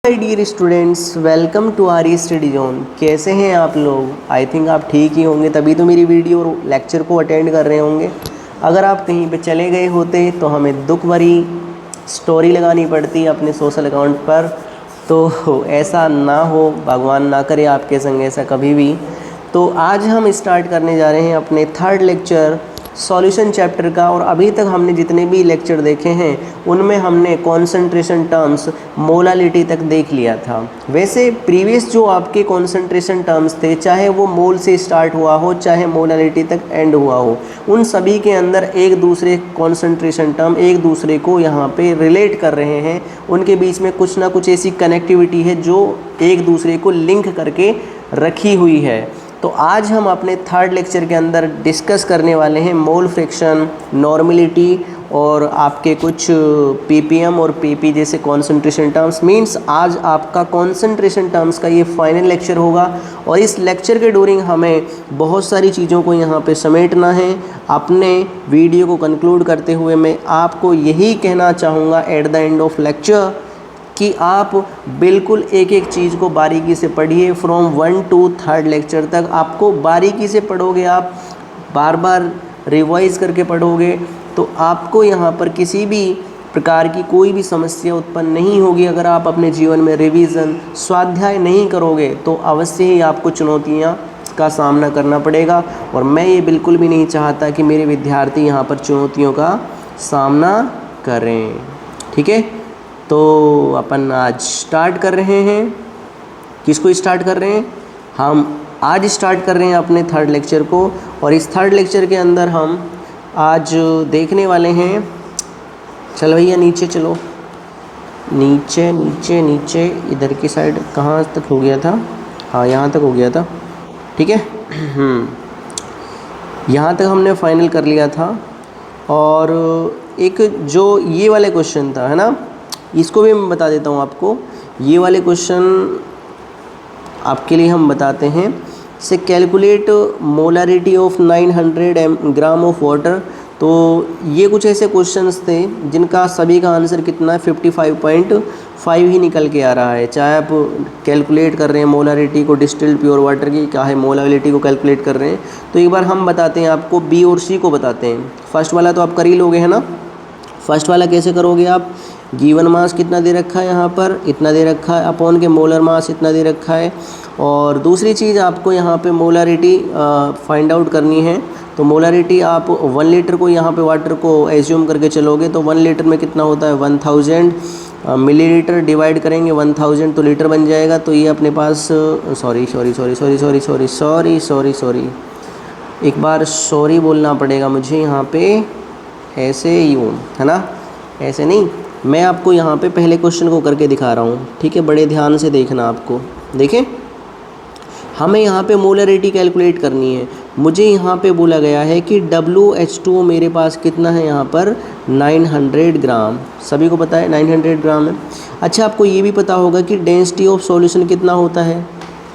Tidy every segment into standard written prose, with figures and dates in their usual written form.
Hi dear students, welcome to our study zone. कैसे हैं आप लोग? आई थिंक आप ठीक ही होंगे, तभी तो मेरी वीडियो और लेक्चर को अटेंड कर रहे होंगे। अगर आप कहीं पे चले गए होते तो हमें दुख भरी स्टोरी लगानी पड़ती अपने सोशल अकाउंट पर। तो ऐसा ना हो, भगवान ना करे आपके संग ऐसा कभी भी। तो आज हम स्टार्ट करने जा रहे हैं अपने थर्ड लेक्चर सॉल्यूशन चैप्टर का। और अभी तक हमने जितने भी लेक्चर देखे हैं उनमें हमने कॉन्सेंट्रेशन टर्म्स मोलालिटी तक देख लिया था। वैसे प्रीवियस जो आपके कॉन्सेंट्रेशन टर्म्स थे, चाहे वो मोल से स्टार्ट हुआ हो चाहे मोलालिटी तक एंड हुआ हो, उन सभी के अंदर एक दूसरे कॉन्सेंट्रेशन टर्म एक दूसरे को यहाँ पे रिलेट कर रहे हैं। उनके बीच में कुछ ना कुछ ऐसी कनेक्टिविटी है जो एक दूसरे को लिंक करके रखी हुई है। तो आज हम अपने थर्ड लेक्चर के अंदर डिस्कस करने वाले हैं मोल फ्रैक्शन, नॉर्मलिटी और आपके कुछ पीपीएम और पीपी जैसे कॉन्सेंट्रेशन टर्म्स। मींस आज आपका कॉन्सेंट्रेशन टर्म्स का ये फाइनल लेक्चर होगा और इस लेक्चर के ड्यूरिंग हमें बहुत सारी चीज़ों को यहाँ पे समेटना है। अपने वीडियो को कंक्लूड करते हुए मैं आपको यही कहना चाहूँगा at the end of lecture कि आप बिल्कुल एक एक चीज़ को बारीकी से पढ़िए। फ्रॉम 1 to 3rd लेक्चर तक आपको बारीकी से पढ़ोगे, आप बार बार रिवाइज करके पढ़ोगे तो आपको यहाँ पर किसी भी प्रकार की कोई भी समस्या उत्पन्न नहीं होगी। अगर आप अपने जीवन में रिवीजन स्वाध्याय नहीं करोगे तो अवश्य ही आपको चुनौतियाँ का सामना करना पड़ेगा। और मैं ये बिल्कुल भी नहीं चाहता कि मेरे विद्यार्थी यहाँ पर चुनौतियों का सामना करें। ठीक है, तो अपन आज स्टार्ट कर रहे हैं। किसको स्टार्ट कर रहे हैं? हम आज स्टार्ट कर रहे हैं अपने थर्ड लेक्चर को। और इस थर्ड लेक्चर के अंदर हम आज देखने वाले हैं, चलो भैया नीचे चलो, नीचे नीचे नीचे इधर की साइड कहाँ तक हो गया था? हाँ, यहाँ तक हो गया था। ठीक है, यहाँ तक हमने फाइनल कर लिया था। और एक जो ये वाले क्वेश्चन था, है ना, इसको भी मैं बता देता हूँ आपको। ये वाले क्वेश्चन आपके लिए हम बताते हैं। से calculate molarity of 900 gram of water. तो ये कुछ ऐसे क्वेश्चंस थे जिनका सभी का आंसर कितना है 55.5 ही निकल के आ रहा है। चाहे आप कैलकुलेट कर रहे हैं मोलारिटी को डिस्टिल्ड प्योर वाटर की, चाहे मोलारिटी को कैलकुलेट कर रहे हैं। तो एक बार हम बताते हैं आपको, बी और सी को बताते हैं। फर्स्ट वाला तो आप कर ही लोगे, है ना। फर्स्ट वाला कैसे करोगे आप? गिवन मास कितना दे रखा है, यहाँ पर इतना दे रखा है, अपॉन के मोलर मास इतना दे रखा है। और दूसरी चीज़ आपको यहाँ पे मोलारिटी फाइंड आउट करनी है। तो मोलारिटी आप 1 लीटर को यहाँ पे वाटर को एज्यूम करके चलोगे तो 1 लीटर में कितना होता है 1000 मिलीलीटर, डिवाइड करेंगे 1000 तो लीटर बन जाएगा। तो ये अपने पास सॉरी एक बार सॉरी बोलना पड़ेगा मुझे यहाँ पे, ऐसे यूँ, है ना, ऐसे नहीं। मैं आपको यहाँ पे पहले क्वेश्चन को करके दिखा रहा हूँ, ठीक है, बड़े ध्यान से देखना। आपको देखें, हमें यहाँ पे मोलरिटी कैलकुलेट करनी है। मुझे यहाँ पे बोला गया है कि WH2O मेरे पास कितना है, यहाँ पर 900 ग्राम। सभी को पता है 900 ग्राम है। अच्छा, आपको ये भी पता होगा कि डेंसिटी ऑफ सॉल्यूशन कितना होता है,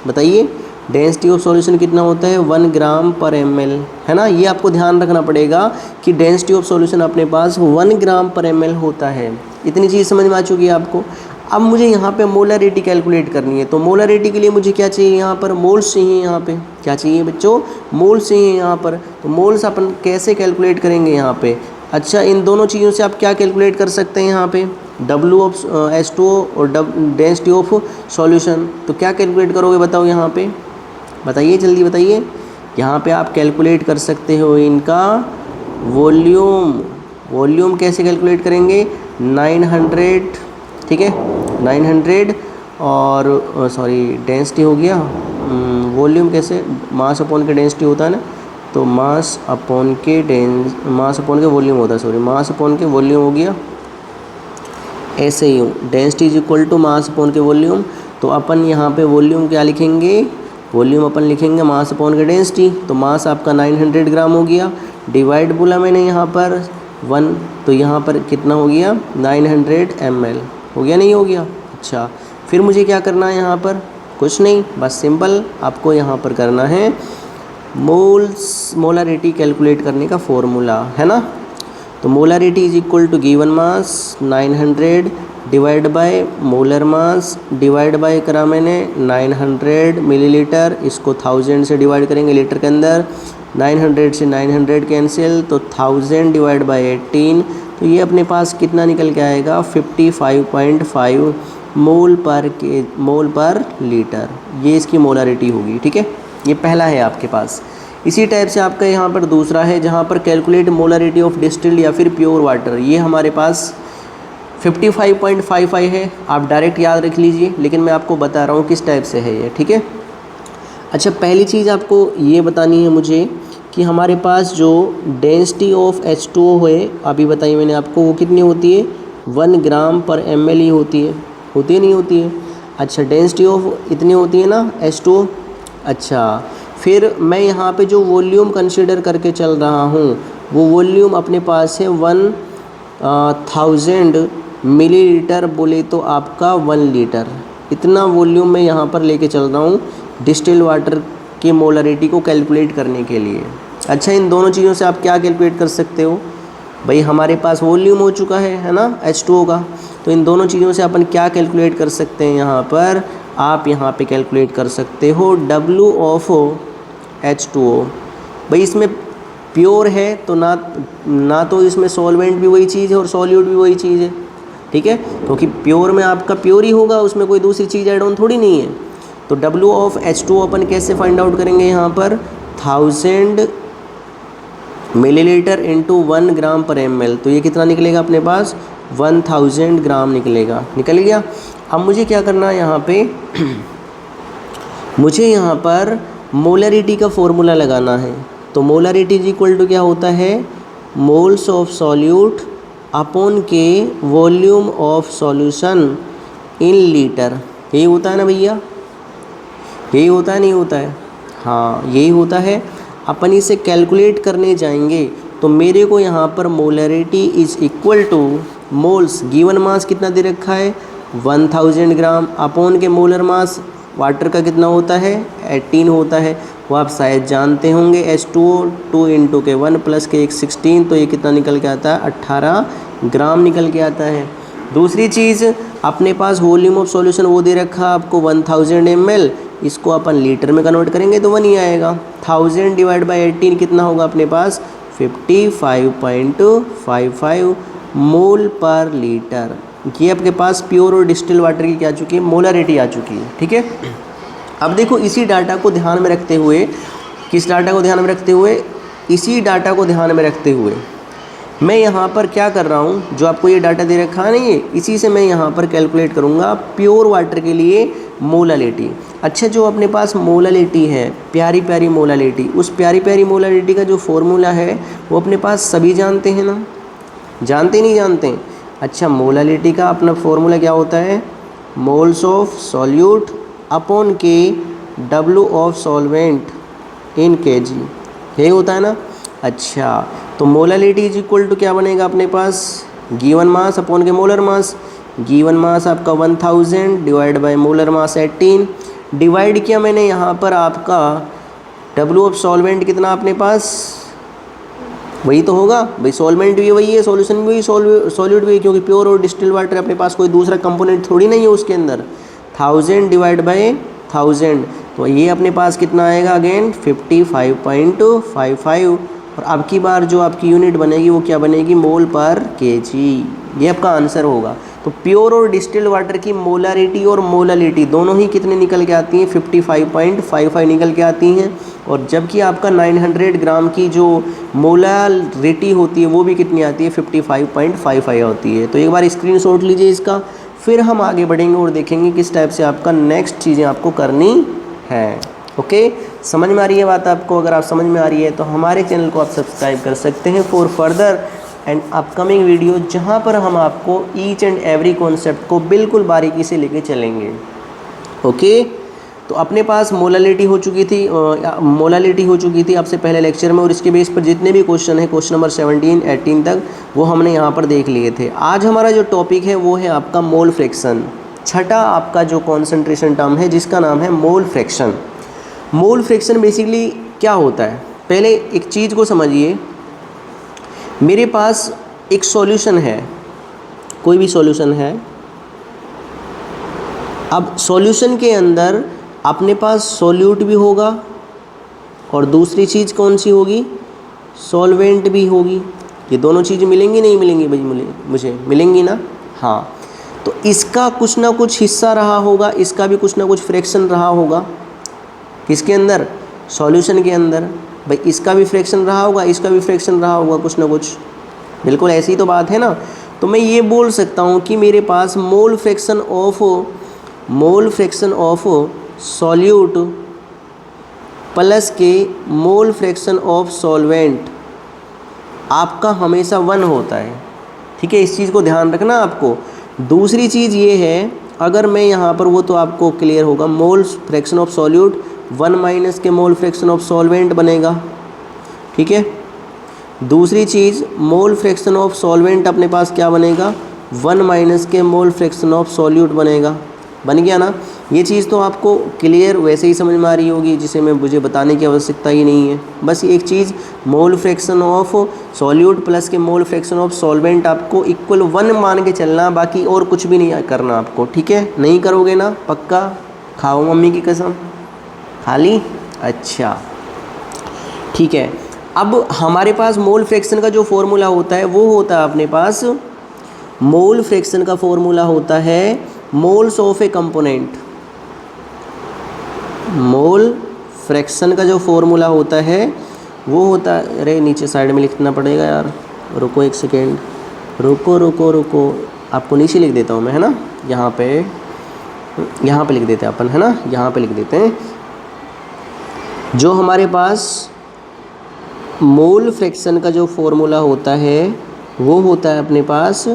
बताइए। डेंसिटी ऑफ सॉल्यूशन कितना होता है 1 ग्राम पर ml, है ना। ये आपको ध्यान रखना पड़ेगा कि डेंसिटी ऑफ सॉल्यूशन अपने पास 1 ग्राम पर ml होता है। इतनी चीज़ समझ में आ चुकी है आपको। अब मुझे यहाँ पे मोलारिटी कैलकुलेट करनी है। तो मोलारिटी के लिए मुझे क्या चाहिए, यहाँ पर मोल्स चाहिए। यहाँ पे क्या चाहिए बच्चों? मोल्स चाहिए यहाँ पर। तो मोल्स अपन कैसे कैलकुलेट करेंगे यहाँ पे? अच्छा, इन दोनों चीज़ों से आप क्या कैलकुलेट कर सकते हैं यहाँ पे? WH2O और डेंसिटी ऑफ सॉल्यूशन। तो क्या कैलकुलेट करोगे बताओ यहाँ पे, बताइए, जल्दी बताइए। यहाँ पे आप कैलकुलेट कर सकते हो इनका वॉल्यूम। वॉल्यूम कैसे कैलकुलेट करेंगे? 900, ठीक है, 900 और सॉरी डेंसिटी हो गया। वॉल्यूम कैसे? मास अपॉन के डेंसिटी होता है ना, तो मास अपॉन के वॉल्यूम होता है, सॉरी, मास अपॉन के वॉल्यूम हो गया। ऐसे ही density is equal to mass upon के वॉल्यूम। तो अपन यहाँ पे वॉल्यूम क्या लिखेंगे? वॉल्यूम अपन लिखेंगे मास अपॉन के डेंसिटी। तो मास आपका 900 ग्राम हो गया, डिवाइड बोला मैंने यहाँ पर 1, तो यहाँ पर कितना हो गया 900 ml हो गया, नहीं हो गया? अच्छा, फिर मुझे क्या करना है यहाँ पर? कुछ नहीं, बस सिंपल आपको यहाँ पर करना है मोलारिटी कैलकुलेट करने का फॉर्मूला, है ना। तो molarity is equal to given mass 900 divide by molar mass divide by करा मैंने 900 मिलीलीटर, इसको 1000 से डिवाइड करेंगे लीटर के अंदर, 900 से 900 कैंसिल, तो 1000 डिवाइड बाय 18, तो ये अपने पास कितना निकल के आएगा 55.5 मोल पर लीटर, ये इसकी मोलारिटी होगी। ठीक है, ये पहला है आपके पास। इसी टाइप से आपका यहाँ पर दूसरा है जहाँ पर कैलकुलेट मोलारिटी ऑफ डिस्टिल्ड या फिर प्योर वाटर, ये हमारे पास 55.55 है, आप डायरेक्ट याद रख लीजिए, लेकिन मैं आपको बता रहा हूँ किस टाइप से है ये। ठीक है, अच्छा पहली चीज़ आपको ये बतानी है मुझे कि हमारे पास जो डेंसिटी ऑफ H2O है, अभी बताइए मैंने आपको, वो कितनी होती है 1 ग्राम पर ml ही होती है नहीं होती है? अच्छा डेंसिटी ऑफ इतनी होती है ना H2O। अच्छा फिर मैं यहाँ पे जो वॉल्यूम कंसीडर करके चल रहा हूँ वो वॉल्यूम अपने पास है 1000 मिलीलीटर, बोले तो आपका 1 लीटर, इतना वॉल्यूम मैं यहाँ पर लेके चल रहा हूँ डिस्टिल वाटर की मोलरिटी को कैलकुलेट करने के लिए। अच्छा इन दोनों चीज़ों से आप क्या कैलकुलेट कर सकते हो भाई, हमारे पास वॉल्यूम हो चुका है ना H2O का, तो इन दोनों चीज़ों से अपन क्या कैलकुलेट कर सकते हैं, यहाँ पर आप यहाँ पे कैलकुलेट कर सकते हो W ऑफ H2O। भाई इसमें प्योर है तो ना तो इसमें सॉल्वेंट भी वही चीज़ है और सॉल्यूट भी वही चीज़ है। ठीक है, क्योंकि प्योर में आपका प्योर ही होगा, उसमें कोई दूसरी चीज़ ऐड ऑन थोड़ी नहीं है। तो W ऑफ H2O अपन कैसे फाइंड आउट करेंगे, यहाँ पर 1000 मिलीलीटर इंटू 1 ग्राम पर ml, तो ये कितना निकलेगा अपने पास 1000 ग्राम निकलेगा, निकल गया। अब मुझे क्या करना है यहाँ पे मुझे यहाँ पर मोलरिटी का फॉर्मूला लगाना है। तो मोलरिटी इज इक्वल टू क्या होता है, मोल्स ऑफ सॉल्यूट अपॉन के volume of solution in litre, यही होता है ना भैया, यही होता है नहीं होता है? हाँ यही होता है। अपन इसे कैलकुलेट करने जाएंगे तो मेरे को यहाँ पर molarity is equal two moles, given mass कितना दे रखा है 1000 ग्राम, अपॉन के मोलर मास वाटर का कितना होता है 18 होता है, वो आप शायद जानते होंगे। H2O 2 इंटू के 1 प्लस के 1 16, तो ये कितना निकल के आता है 18 ग्राम निकल के आता है। दूसरी चीज़ अपने पास वॉल्यूम ऑफ सॉल्यूशन वो दे रखा आपको 1000 ml, इसको अपन लीटर में कन्वर्ट करेंगे तो 1 ही आएगा। 1000 डिवाइड बाई 18 कितना होगा अपने पास 55.55 मोल पर लीटर। ये आपके पास प्योर और डिस्टिल वाटर की क्या आ चुकी है, मोलरिटी आ चुकी है। ठीक है, अब देखो इसी डाटा को ध्यान में रखते हुए, किस डाटा को ध्यान में रखते हुए, इसी डाटा को ध्यान में रखते हुए मैं यहाँ पर क्या कर रहा हूँ, जो आपको ये डाटा दे रखा है नहीं है, इसी से मैं यहाँ पर कैलकुलेट करूँगा प्योर वाटर के लिए मोलालिटी। अच्छा जो अपने पास मोलालिटी है, प्यारी प्यारी मोलालिटी, उस प्यारी प्यारी मोलालिटी का जो फॉर्मूला है वो अपने पास सभी जानते हैं ना, जानते नहीं जानते? अच्छा मोलालिटी का अपना फॉर्मूला क्या होता है, मोल्स ऑफ सॉल्यूट अपॉन के W of solvent in kg, यही होता है ना। अच्छा तो मोलालिटी इज इक्वल टू क्या बनेगा अपने पास, गिवन मास अपॉन के मोलर मास, गिवन मास आपका 1000 divide by molar mass 18, divide किया मैंने यहाँ पर आपका W ऑफ सॉल्वेंट कितना अपने पास, वही तो होगा भाई, सॉल्वेंट भी वही है, सॉल्यूशन भी वही, सॉल्यूट भी, क्योंकि प्योर और डिस्टिल वाटर अपने पास कोई दूसरा कंपोनेंट थोड़ी नहीं है उसके अंदर। 1000 डिवाइड बाय 1000, तो ये अपने पास कितना आएगा अगेन 55.55, और अब की बार जो आपकी यूनिट बनेगी वो क्या बनेगी, मोल पर केजी, ये आपका आंसर होगा। तो प्योर और डिस्टिल्ड वाटर की मोलारिटी और मोलालिटी दोनों ही कितने निकल के आती हैं 55.55 निकल के आती हैं, और जबकि आपका 900 ग्राम की जो मोलारिटी होती है वो भी कितनी आती है 55.55 होती है। तो एक बार स्क्रीनशॉट लीजिए इसका, फिर हम आगे बढ़ेंगे और देखेंगे किस टाइप से आपका नेक्स्ट चीज़ें आपको करनी है। ओके, समझ में आ रही है बात आपको? अगर आप समझ में आ रही है तो हमारे चैनल को आप सब्सक्राइब कर सकते हैं for further and upcoming video, जहां पर हम आपको ईच एंड एवरी कॉन्सेप्ट को बिल्कुल बारीकी से लेके चलेंगे। ओके, तो अपने पास मोलालिटी हो चुकी थी, आपसे पहले लेक्चर में, और इसके बेस पर जितने भी क्वेश्चन है, क्वेश्चन नंबर 17, 18 तक, वो हमने यहाँ पर देख लिए थे। आज हमारा जो टॉपिक है वो है आपका मोल फ्रैक्शन, छठा आपका जो कॉन्सेंट्रेशन टर्म है जिसका नाम है mole fraction. Mole fraction basically क्या होता है, पहले एक चीज़ को समझिए। मेरे पास एक सॉल्यूशन है, कोई भी सॉल्यूशन है, अब सॉल्यूशन के अंदर अपने पास सॉल्यूट भी होगा और दूसरी चीज़ कौन सी होगी, सॉल्वेंट भी होगी। ये दोनों चीज़ें मिलेंगी नहीं मिलेंगी भाई, मुझे मिलेंगी ना। हाँ, तो इसका कुछ ना कुछ हिस्सा रहा होगा, इसका भी कुछ ना कुछ फ्रैक्शन रहा होगा। किसके अंदर, सॉल्यूशन के अंदर। भाई इसका भी फ्रैक्शन रहा होगा, इसका भी फ्रैक्शन रहा होगा कुछ ना कुछ। बिल्कुल ऐसी तो बात है ना। तो मैं ये बोल सकता हूँ कि मेरे पास mole fraction of solute plus के मोल फ्रैक्शन ऑफ सॉल्वेंट आपका हमेशा 1 होता है। ठीक है, इस चीज़ को ध्यान रखना आपको। दूसरी चीज़ ये है, अगर मैं यहाँ पर, वो तो आपको क्लियर होगा, मोल फ्रैक्शन ऑफ सॉल्यूट 1 माइनस के मोल फ्रैक्शन ऑफ सॉल्वेंट बनेगा। ठीक है, दूसरी चीज़ मोल फ्रैक्शन ऑफ सॉल्वेंट अपने पास क्या बनेगा, 1 माइनस के मोल फ्रैक्शन ऑफ सॉल्यूट बनेगा। बन गया ना। ये चीज़ तो आपको क्लियर वैसे ही समझ में आ रही होगी, जिसे मुझे बताने की आवश्यकता ही नहीं है। बस एक चीज़, mole fraction of solute plus के मोल फ्रैक्शन ऑफ सॉल्वेंट आपको इक्वल 1 मान के चलना, बाकी और कुछ भी नहीं करना आपको। ठीक है, नहीं करोगे ना पक्का, खाओ मम्मी की कसम, खा ली। अच्छा ठीक है, अब हमारे पास मोल फ्रैक्शन का जो फॉर्मूला होता है वो होता है अपने पास, मोल फ्रैक्शन का फॉर्मूला होता है moles of a component. Mole fraction का जो फॉर्मूला होता है वो होता है, अरे नीचे साइड में लिखना पड़ेगा यार, रुको एक सेकेंड, रुको, आपको नीचे लिख देता हूँ मैं, है ना। यहाँ पे लिख देते हैं अपन, है ना, यहाँ पे लिख देते हैं। जो हमारे पास मोल फ्रैक्शन का जो फॉर्मूला होता है वो होता है अपने पास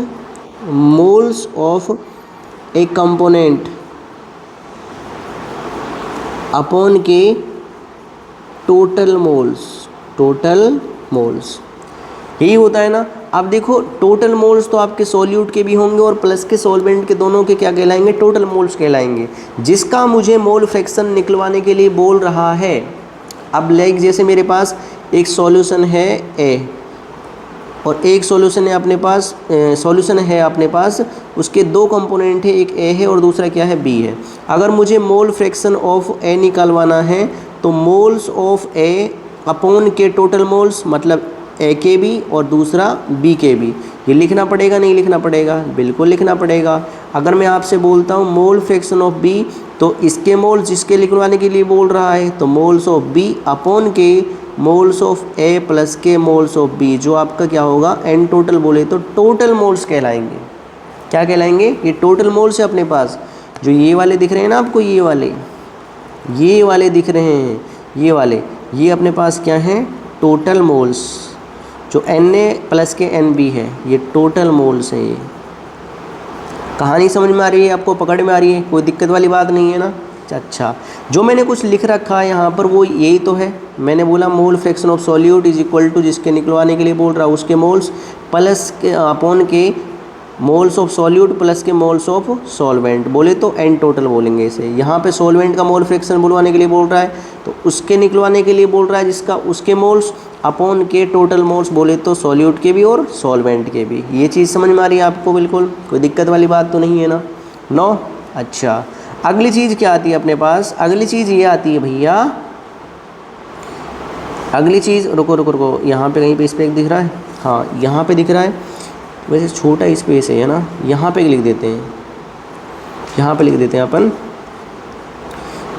moles of a component upon के टोटल मोल्स, यही होता है ना। अब देखो, टोटल मोल्स तो आपके सॉल्यूट के भी होंगे और प्लस के सॉल्वेंट के, दोनों के क्या कहलाएंगे, टोटल मोल्स कहलाएंगे, जिसका मुझे मोल फ्रैक्शन निकलवाने के लिए बोल रहा है। अब लाइक जैसे मेरे पास एक सॉल्यूशन है ए और एक सॉल्यूशन है अपने पास, उसके 2 कंपोनेंट है, एक ए है और दूसरा क्या है, बी है। अगर मुझे मोल फ्रैक्शन ऑफ ए निकालवाना है तो मोल्स ऑफ ए अपॉन के टोटल मोल्स, मतलब ए के बी और दूसरा बी के बी, ये लिखना पड़ेगा नहीं लिखना पड़ेगा, बिल्कुल लिखना पड़ेगा। अगर मैं आपसे बोलता हूँ मोल फ्रैक्शन ऑफ बी, तो इसके मोल्स जिसके लिखवाने के लिए बोल रहा है, तो मोल्स ऑफ बी अपॉन के मोल्स ऑफ ए प्लस के मोल्स ऑफ बी, जो आपका क्या होगा, एन टोटल बोले तो टोटल मोल्स कहलाएंगे। क्या कहलाएंगे, ये टोटल मोल्स है अपने पास। जो ये वाले दिख रहे हैं ना आपको, ये वाले दिख रहे हैं, ये वाले, ये अपने पास क्या है, टोटल मोल्स। जो एन ए प्लस के एन बी है, ये टोटल मोल्स है। ये कहानी समझ में आ रही है आपको, पकड़ में आ रही है, कोई दिक्कत वाली बात नहीं है ना। अच्छा, जो मैंने कुछ लिख रखा है यहाँ पर वो यही तो है। मैंने बोला mole fraction of solute is equal to, जिसके निकलवाने के लिए बोल रहा है उसके मोल्स प्लस के अपॉन के मोल्स ऑफ सॉल्यूट प्लस के मोल्स ऑफ सॉल्वेंट, बोले तो एन टोटल बोलेंगे इसे। यहाँ पे सॉल्वेंट का मोल फ्रैक्शन बुलवाने के लिए बोल रहा है, तो उसके निकलवाने के लिए बोल रहा है जिसका, उसके मोल्स अपॉन के टोटल मोल्स, बोले तो सॉल्यूट के भी और सॉल्वेंट के भी। ये चीज़ समझ में आ रही है आपको, बिल्कुल कोई दिक्कत वाली बात तो नहीं है ना। नो, अच्छा, अगली चीज़ क्या आती है अपने पास, अगली चीज़ ये आती है भैया, अगली चीज़, रुको, यहाँ पे कहीं पे स्पेस दिख रहा है, हाँ यहाँ पे दिख रहा है, वैसे छोटा स्पेस है ना, यहाँ पे लिख देते हैं, यहाँ पे लिख देते हैं अपन,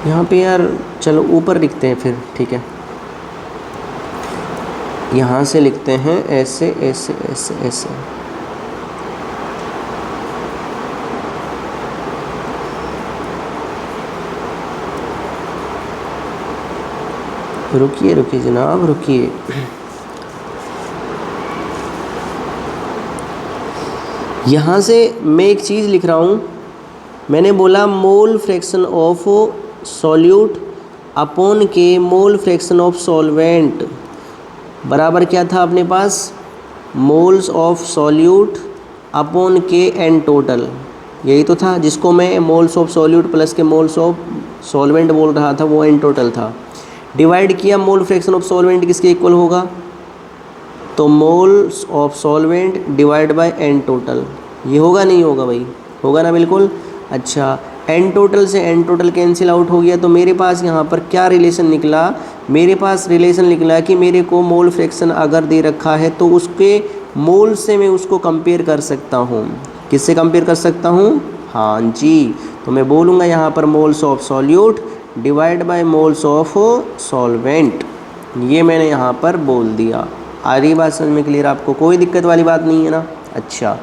यहाँ पे यार चलो ऊपर लिखते हैं फिर, ठीक है, यहाँ से लिखते हैं ऐसे ऐसे ऐसे ऐसे। रुकिए जनाब, रुकिए। यहाँ से मैं एक चीज़ लिख रहा हूँ, मैंने बोला mole fraction of solute upon के मोल फ्रैक्शन ऑफ सॉल्वेंट बराबर क्या था अपने पास, मोल्स ऑफ सॉल्यूट अपॉन के एन टोटल, यही तो था, जिसको मैं मोल्स ऑफ सॉल्यूट प्लस के मोल्स ऑफ सॉल्वेंट बोल रहा था, वो एन टोटल था। डिवाइड किया, मोल फ्रैक्शन ऑफ सॉल्वेंट किसके इक्वल होगा, तो moles of solvent divide by N total, ये होगा नहीं होगा भाई, होगा ना बिल्कुल। अच्छा, एन टोटल से एन टोटल कैंसिल आउट हो गया, तो मेरे पास यहाँ पर क्या रिलेशन निकला, मेरे पास रिलेशन निकला कि मेरे को मोल फ्रैक्शन अगर दे रखा है तो उसके मोल से मैं उसको कंपेयर कर सकता हूँ। किससे कंपेयर कर सकता हूँ? हाँ जी, तो मैं बोलूँगा यहाँ पर moles of solute divide bye moles of solvent. ये मैंने यहाँ पर बोल दिया। आ रही बात समझ में क्लियर? आपको कोई दिक्कत वाली बात नहीं है ना? अच्छा,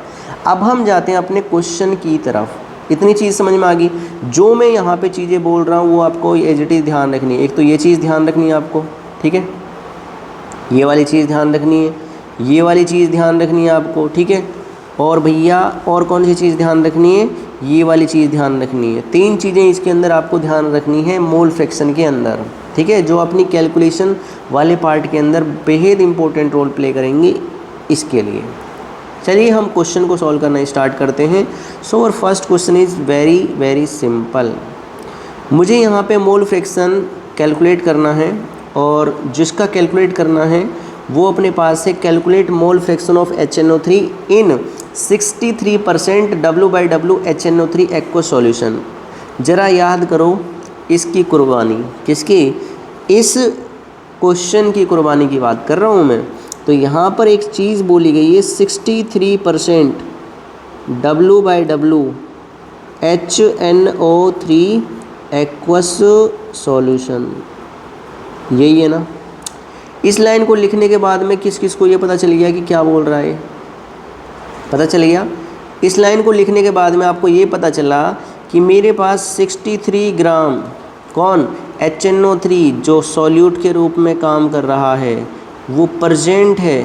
अब हम जाते हैं अपने क्वेश्चन की तरफ। इतनी चीज़ समझ में आ गई। जो मैं यहाँ पे चीज़ें बोल रहा हूँ वो आपको एज इट इज़ ध्यान रखनी है। एक तो ये चीज़ ध्यान रखनी है आपको, ठीक है, ये वाली चीज़ ध्यान रखनी है, ये वाली चीज़ ध्यान रखनी है आपको, ठीक है, और भैया और कौन सी चीज़ ध्यान रखनी है? ये वाली चीज़ ध्यान रखनी है। 3 चीज़ें इसके अंदर आपको ध्यान रखनी है मोल फ्रैक्शन के अंदर, ठीक है, जो अपनी कैलकुलेशन वाले पार्ट के अंदर बेहद इंपॉर्टेंट रोल प्ले करेंगी इसके लिए। चलिए हम क्वेश्चन को सॉल्व करना स्टार्ट करते हैं। सो और first question is very very simple. मुझे यहाँ पे मोल फ्रैक्शन कैलकुलेट करना है, और जिसका कैलकुलेट करना है वो अपने पास है calculate mole fraction of HNO3 in 63% W/W HNO3 aqueous solution. ज़रा याद करो इसकी कुर्बानी, किसकी? इस क्वेश्चन की कुर्बानी की बात कर रहा हूँ मैं। तो यहाँ पर एक चीज़ बोली गई है 63% W/W HNO3 एक्वस सॉल्यूशन, यही है ना? इस लाइन को लिखने के बाद में किस किस को ये पता चल गया कि क्या बोल रहा है? पता चल गया। इस लाइन को लिखने के बाद में आपको ये पता चला कि मेरे पास 63 ग्राम कौन? HNO3 जो सॉल्यूट के रूप में काम कर रहा है वो प्रेजेंट है,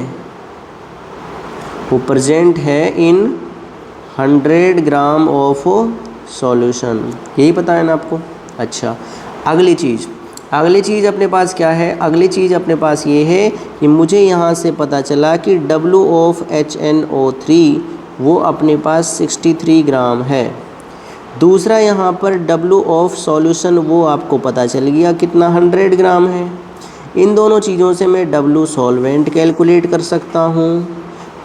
वो प्रेजेंट है इन 100 ग्राम ऑफ सॉल्यूशन। यही पता है ना आपको? अच्छा, अगली चीज़ अपने पास क्या है? अगली चीज़ अपने पास ये है कि मुझे यहाँ से पता चला कि W ऑफ HNO3 वो अपने पास 63 ग्राम है। दूसरा यहाँ पर W ऑफ सॉल्यूशन वो आपको पता चल गया कितना? 100 ग्राम है। इन दोनों चीज़ों से मैं W सॉल्वेंट कैलकुलेट कर सकता हूँ।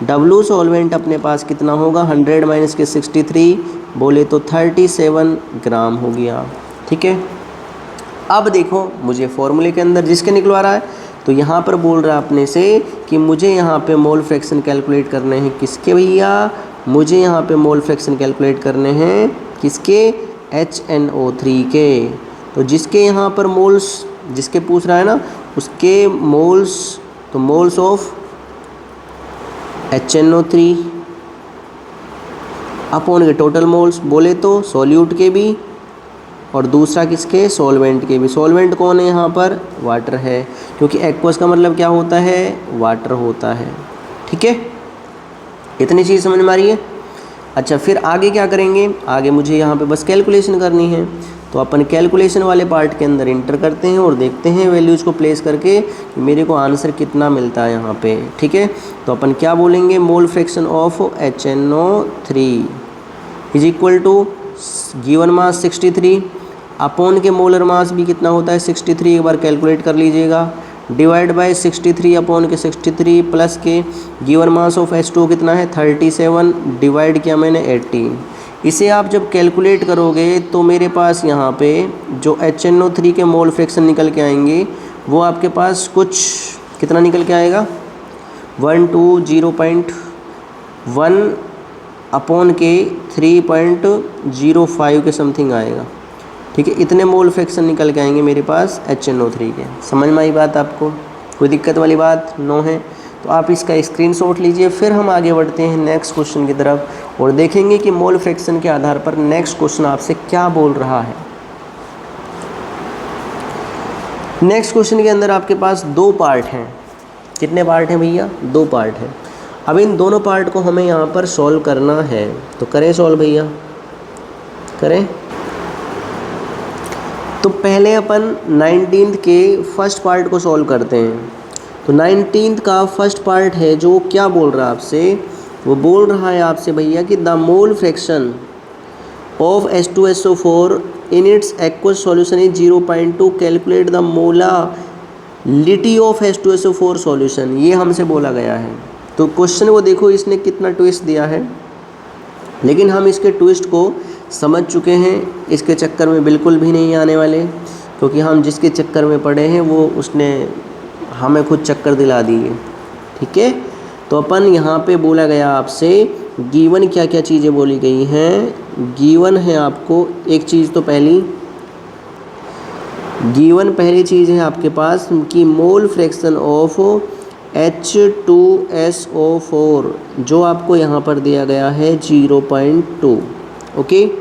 W सॉल्वेंट अपने पास कितना होगा? 100 माइनस के 63 बोले तो 37 ग्राम हो गया, ठीक है। अब देखो मुझे फॉर्मूले के अंदर जिसके निकलवा रहा है, तो यहाँ पर बोल रहा है अपने से कि मुझे यहाँ पे मोल फ्रैक्शन कैलकुलेट करने हैं किसके भैया? मुझे यहाँ पे मोल फ्रैक्शन कैलकुलेट करने हैं किसके? HNO3 के। तो जिसके यहाँ पर मोल्स, जिसके पूछ रहा है ना, उसके मोल्स, तो मोल्स ऑफ HNO3 अपॉन के टोटल मोल्स बोले तो सॉल्यूट के भी, और दूसरा किसके? सॉल्वेंट के भी। सॉल्वेंट कौन है यहाँ पर? वाटर है, क्योंकि एक्वस का मतलब क्या होता है? वाटर होता है, ठीक है। इतनी चीज़ समझ में आ रही है? अच्छा, फिर आगे क्या करेंगे? आगे मुझे यहाँ पे बस कैलकुलेशन करनी है, तो अपन कैलकुलेशन वाले पार्ट के अंदर इंटर करते हैं और देखते हैं वैल्यूज़ को प्लेस करके कि मेरे को आंसर कितना मिलता है यहाँ पे, ठीक है। तो अपन क्या बोलेंगे? Mole fraction of HNO3 is equal to given mass 63 upon के मोलर मास भी कितना होता है? 63, एक बार कैलकुलेट कर लीजिएगा, डिवाइड बाय 63 अपॉन के 63 प्लस के गिवन मास ऑफ H2 कितना है? 37, डिवाइड किया मैंने 80। इसे आप जब कैलकुलेट करोगे तो मेरे पास यहाँ पे जो HNO3 के मोल फ्रैक्शन निकल के आएंगे वो आपके पास कुछ कितना निकल के आएगा? 120.1 अपॉन के 3.05 के समथिंग आएगा, ठीक है। इतने मोल फ्रैक्शन निकल के आएंगे मेरे पास HNO3 के। समझ में आई बात आपको? कोई दिक्कत वाली बात नो है? तो आप इसका स्क्रीनशॉट लीजिए। फिर हम आगे बढ़ते हैं नेक्स्ट क्वेश्चन की तरफ और देखेंगे कि मोल फ्रैक्शन के आधार पर नेक्स्ट क्वेश्चन आपसे क्या बोल रहा है। नेक्स्ट क्वेश्चन के अंदर आपके पास 2 पार्ट हैं। कितने पार्ट हैं भैया? 2 पार्ट हैं। अब इन दोनों पार्ट को हमें यहाँ पर सॉल्व करना है, तो करें सॉल्व भैया, करें। तो पहले अपन 19th के फर्स्ट पार्ट को सॉल्व करते हैं। तो 19th का फर्स्ट पार्ट है जो क्या बोल रहा है आपसे? वो बोल रहा है आपसे भैया कि the mole fraction of H2SO4 in its aqueous solution is 0.2, calculate the molality of H2SO4 solution. ये हमसे बोला गया है। तो क्वेश्चन को देखो इसने कितना ट्विस्ट दिया है, लेकिन हम इसके ट्विस्ट को समझ चुके हैं, इसके चक्कर में बिल्कुल भी नहीं आने वाले, क्योंकि हम जिसके चक्कर में पड़े हैं वो उसने हमें खुद चक्कर दिला दिए। ठीक है, तो अपन यहाँ पे बोला गया आपसे गिवन क्या क्या चीज़ें बोली गई हैं। गिवन है आपको एक चीज़, तो पहली चीज़ है आपके पास कि मोल फ्रैक्शन ऑफ H2SO4 जो आपको यहाँ पर दिया गया है 0.2। ओके,